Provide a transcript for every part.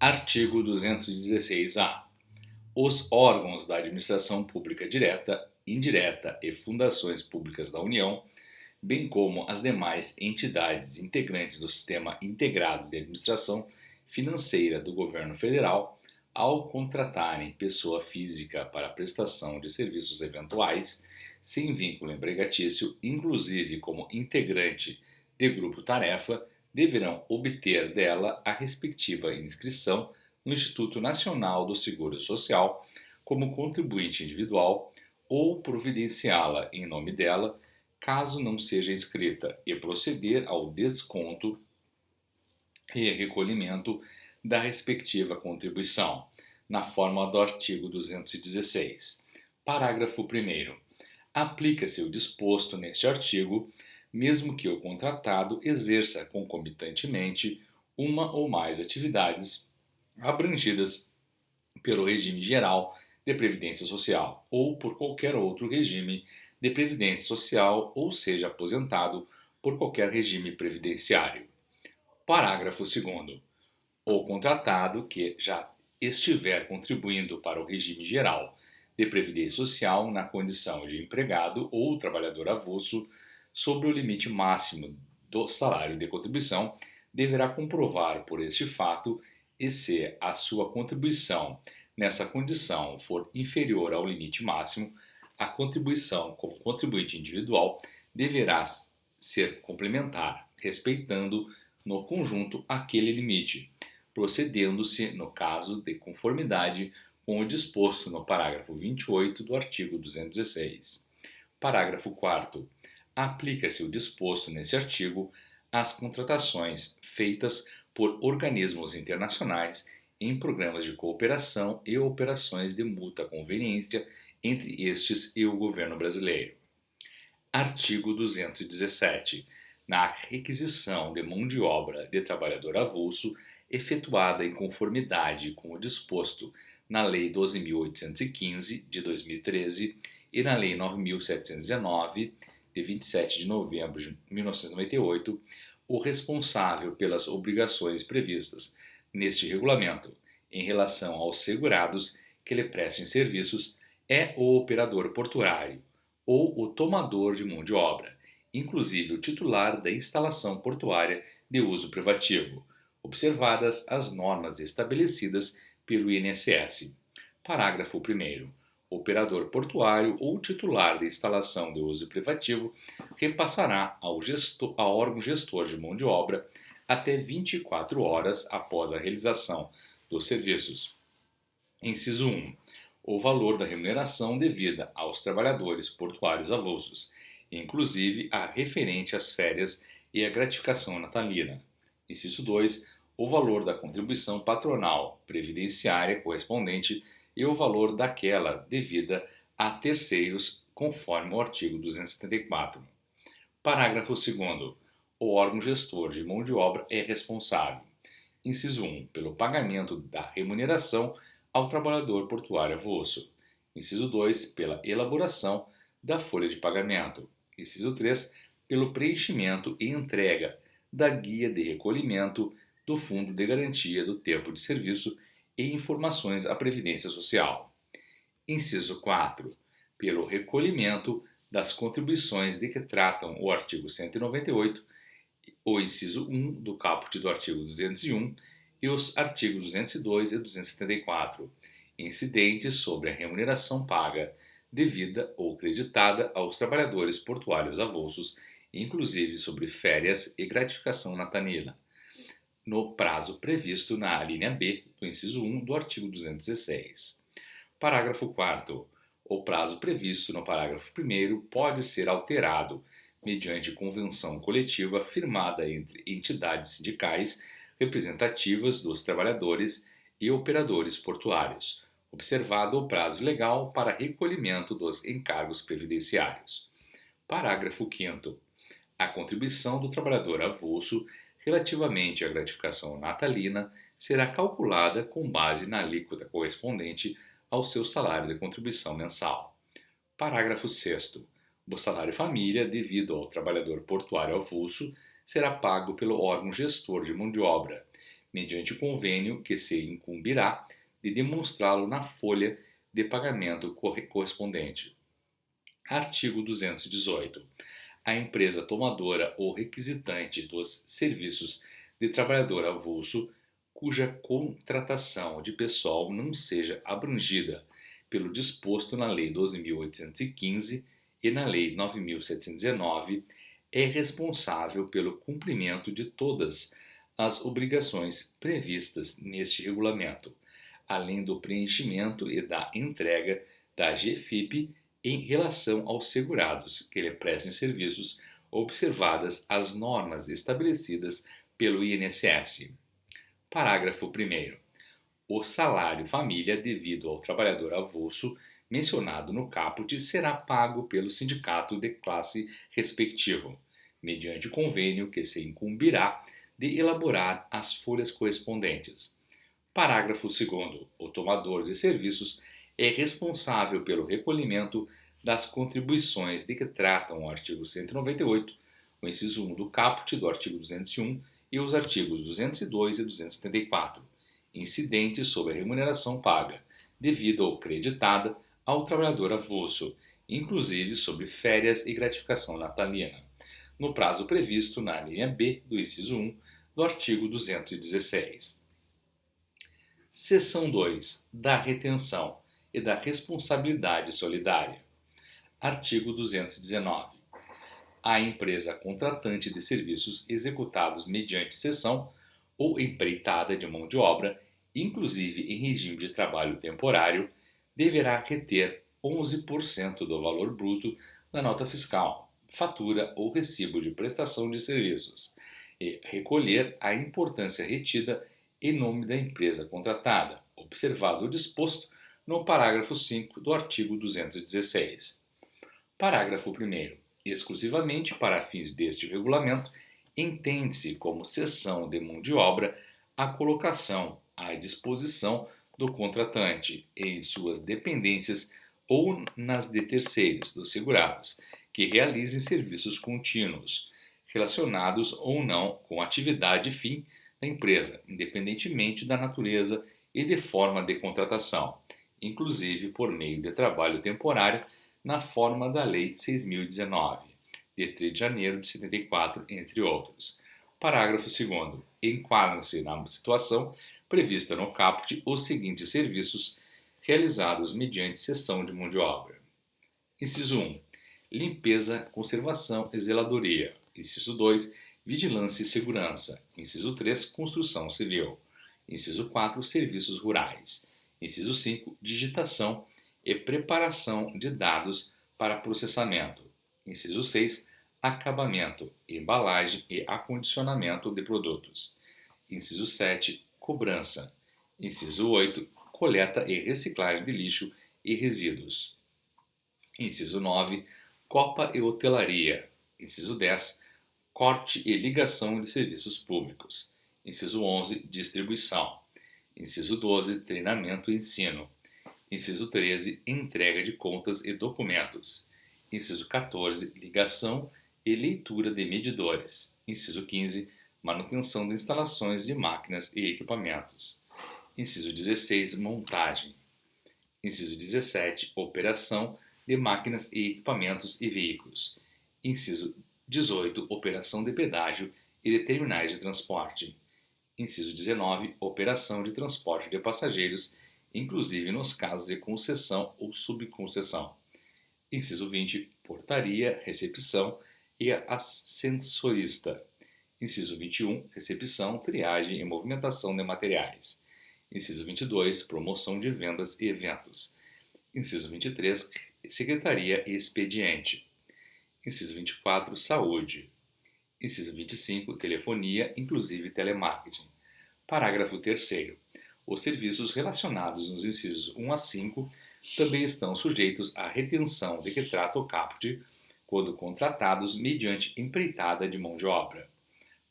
Artigo 216-A. Os órgãos da administração pública direta, indireta e fundações públicas da União, bem como as demais entidades integrantes do Sistema Integrado de Administração Financeira do Governo Federal, ao contratarem pessoa física para a prestação de serviços eventuais, sem vínculo empregatício, inclusive como integrante de grupo-tarefa, deverão obter dela a respectiva inscrição no Instituto Nacional do Seguro Social como contribuinte individual ou providenciá-la em nome dela, caso não seja inscrita, e proceder ao desconto e recolhimento da respectiva contribuição, na forma do artigo 216. Parágrafo 1º. Aplica-se o disposto neste artigo, mesmo que o contratado exerça concomitantemente uma ou mais atividades abrangidas pelo regime geral de previdência social ou por qualquer outro regime de previdência social ou seja aposentado por qualquer regime previdenciário. Parágrafo 2º. O contratado que já estiver contribuindo para o regime geral de previdência social na condição de empregado ou trabalhador avulso sobre o limite máximo do salário de contribuição deverá comprovar por este fato e se a sua contribuição nessa condição for inferior ao limite máximo, a contribuição como contribuinte individual deverá ser complementar, respeitando no conjunto aquele limite, procedendo-se no caso de conformidade com o disposto no parágrafo 28 do artigo 216. Parágrafo 4º. Aplica-se o disposto nesse artigo às contratações feitas por organismos internacionais em programas de cooperação e operações de mútua conveniência entre estes e o governo brasileiro. Artigo 217. Na requisição de mão de obra de trabalhador avulso, efetuada em conformidade com o disposto na Lei 12.815, de 2013, e na Lei 9.719, de 27 de novembro de 1998, o responsável pelas obrigações previstas neste regulamento em relação aos segurados que lhe prestem serviços é o operador portuário ou o tomador de mão de obra, inclusive o titular da instalação portuária de uso privativo, observadas as normas estabelecidas pelo INSS. Parágrafo 1º. O operador portuário ou titular da instalação de uso privativo repassará ao órgão gestor de mão de obra até 24 horas após a realização dos serviços. Inciso 1. O valor da remuneração devida aos trabalhadores portuários avulsos, inclusive a referente às férias e à gratificação natalina. Inciso 2. O valor da contribuição patronal previdenciária correspondente e o valor daquela devida a terceiros, conforme o artigo 274. Parágrafo 2º. O órgão gestor de mão de obra é responsável. Inciso 1. Pelo pagamento da remuneração ao trabalhador portuário avulso. Inciso 2. Pela elaboração da folha de pagamento. Inciso 3. Pelo preenchimento e entrega da guia de recolhimento do Fundo de Garantia do Tempo de Serviço e informações à Previdência Social. Inciso 4. Pelo recolhimento das contribuições de que tratam o artigo 198, o inciso 1 do caput do artigo 201 e os artigos 202 e 274, incidentes sobre a remuneração paga, devida ou creditada aos trabalhadores portuários avulsos, inclusive sobre férias e gratificação natalina, no prazo previsto na alínea B do inciso 1 do artigo 216. Parágrafo 4º. O prazo previsto no parágrafo 1º pode ser alterado mediante convenção coletiva firmada entre entidades sindicais representativas dos trabalhadores e operadores portuários, observado o prazo legal para recolhimento dos encargos previdenciários. Parágrafo 5º. A contribuição do trabalhador avulso relativamente à gratificação natalina será calculada com base na alíquota correspondente ao seu salário de contribuição mensal. Parágrafo 6º. O salário família devido ao trabalhador portuário avulso será pago pelo órgão gestor de mão de obra, mediante convênio que se incumbirá de demonstrá-lo na folha de pagamento correspondente. Artigo 218. A empresa tomadora ou requisitante dos serviços de trabalhador avulso, cuja contratação de pessoal não seja abrangida pelo disposto na Lei 12.815 e na Lei 9.719, é responsável pelo cumprimento de todas as obrigações previstas neste regulamento, além do preenchimento e da entrega da GFIP em relação aos segurados que lhe prestem serviços, observadas as normas estabelecidas pelo INSS. Parágrafo 1º. O salário família devido ao trabalhador avulso mencionado no caput será pago pelo sindicato de classe respectivo, mediante convênio que se incumbirá de elaborar as folhas correspondentes. Parágrafo 2º. O tomador de serviços é responsável pelo recolhimento das contribuições de que tratam o artigo 198, o inciso 1 do caput do artigo 201 e os artigos 202 e 274, incidentes sobre a remuneração paga, devida ou creditada ao trabalhador avulso, inclusive sobre férias e gratificação natalina, no prazo previsto na linha B do inciso 1 do artigo 216. Seção 2. Da retenção e da responsabilidade solidária. Artigo 219. A empresa contratante de serviços executados mediante cessão ou empreitada de mão de obra, inclusive em regime de trabalho temporário, deverá reter 11% do valor bruto da nota fiscal, fatura ou recibo de prestação de serviços e recolher a importância retida em nome da empresa contratada, observado o disposto no parágrafo 5 do artigo 216. Parágrafo 1º. Exclusivamente para fins deste regulamento, entende-se como cessão de mão de obra a colocação à disposição do contratante em suas dependências ou nas de terceiros dos segurados, que realizem serviços contínuos, relacionados ou não com a atividade fim da empresa, independentemente da natureza e de forma de contratação, inclusive por meio de trabalho temporário, na forma da Lei 6.019, de 3 de janeiro de 74, entre outros. Parágrafo 2º. Enquadram-se na situação prevista no caput os seguintes serviços realizados mediante cessão de mão de obra. Inciso 1. Limpeza, conservação e zeladoria. Inciso 2. Vigilância e segurança. Inciso 3. Construção civil. Inciso 4. Serviços rurais. Inciso 5. Digitação e preparação de dados para processamento. Inciso 6. Acabamento, embalagem e acondicionamento de produtos. Inciso 7. Cobrança. Inciso 8. Coleta e reciclagem de lixo e resíduos. Inciso 9. Copa e hotelaria. Inciso 10. Corte e ligação de serviços públicos. Inciso 11. Distribuição. Inciso 12. Treinamento e ensino. Inciso 13. Entrega de contas e documentos. Inciso 14. Ligação e leitura de medidores. Inciso 15. Manutenção de instalações de máquinas e equipamentos. Inciso 16. Montagem. Inciso 17. Operação de máquinas e equipamentos e veículos. Inciso 18. Operação de pedágio e de terminais de transporte. Inciso 19. Operação de transporte de passageiros, inclusive nos casos de concessão ou subconcessão. Inciso 20. Portaria, recepção e ascensorista. Inciso 21. Recepção, triagem e movimentação de materiais. Inciso 22. Promoção de vendas e eventos. Inciso 23. Secretaria e expediente. Inciso 24. Saúde. Inciso 25. Telefonia, inclusive telemarketing. Parágrafo 3º. Os serviços relacionados nos incisos 1 a 5 também estão sujeitos à retenção de que trata o caput quando contratados mediante empreitada de mão de obra.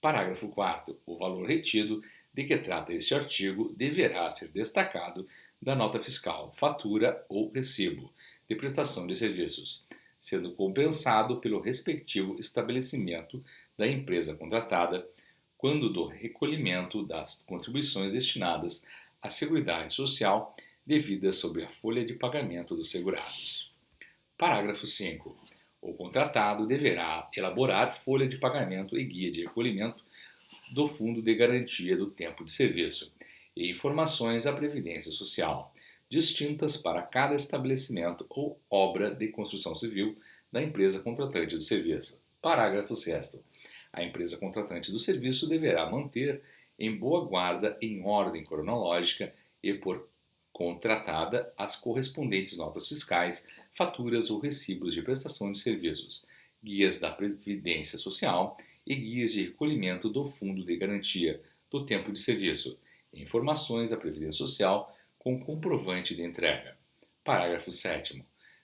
Parágrafo 4º. O valor retido de que trata este artigo deverá ser destacado da nota fiscal, fatura ou recibo de prestação de serviços, sendo compensado pelo respectivo estabelecimento da empresa contratada quando do recolhimento das contribuições destinadas à Seguridade Social devidas sobre a folha de pagamento dos segurados. Parágrafo 5. O contratado deverá elaborar folha de pagamento e guia de recolhimento do Fundo de Garantia do Tempo de Serviço e informações à Previdência Social, distintas para cada estabelecimento ou obra de construção civil da empresa contratante do serviço. Parágrafo 6º. A empresa contratante do serviço deverá manter em boa guarda, em ordem cronológica e por contratada, as correspondentes notas fiscais, faturas ou recibos de prestação de serviços, guias da Previdência Social e guias de recolhimento do Fundo de Garantia do Tempo de Serviço, informações da Previdência Social com comprovante de entrega. Parágrafo 7º.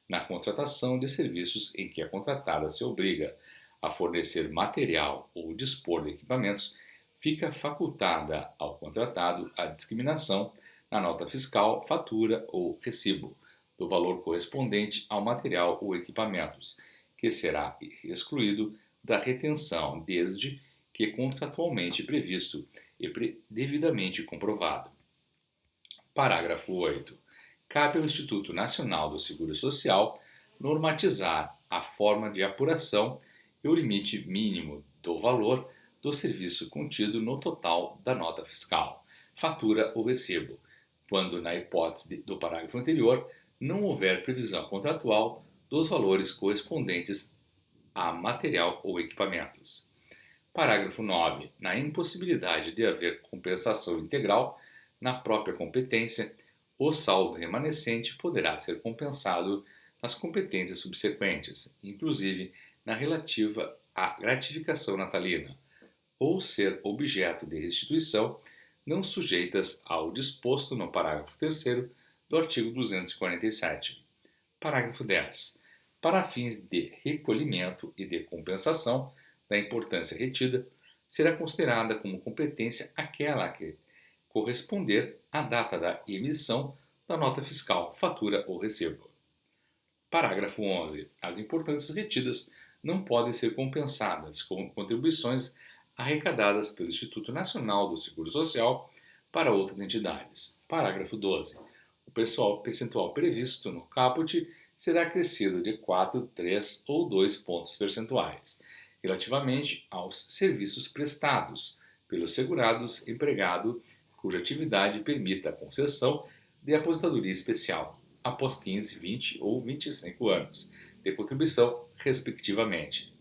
Na contratação de serviços em que a contratada se obriga a fornecer material ou dispor de equipamentos, fica facultada ao contratado a discriminação na nota fiscal, fatura ou recibo do valor correspondente ao material ou equipamentos, que será excluído da retenção desde que contratualmente previsto e devidamente comprovado. Parágrafo 8. Cabe ao Instituto Nacional do Seguro Social normatizar a forma de apuração e o limite mínimo do valor do serviço contido no total da nota fiscal, fatura ou recibo, quando, na hipótese do parágrafo anterior, não houver previsão contratual dos valores correspondentes a material ou equipamentos. Parágrafo 9. Na impossibilidade de haver compensação integral na própria competência, o saldo remanescente poderá ser compensado nas competências subsequentes, inclusive na relativa à gratificação natalina, ou ser objeto de restituição não sujeitas ao disposto no parágrafo 3º do artigo 247. Parágrafo 10. Para fins de recolhimento e de compensação da importância retida, será considerada como competência aquela que corresponder à data da emissão da nota fiscal, fatura ou recibo. Parágrafo 11. As importâncias retidas não podem ser compensadas com contribuições arrecadadas pelo Instituto Nacional do Seguro Social para outras entidades. Parágrafo 12. O percentual previsto no caput será acrescido de 4, 3 ou 2 pontos percentuais, relativamente aos serviços prestados pelos segurados empregado cuja atividade permita a concessão de aposentadoria especial, após 15, 20 ou 25 anos de contribuição, respectivamente.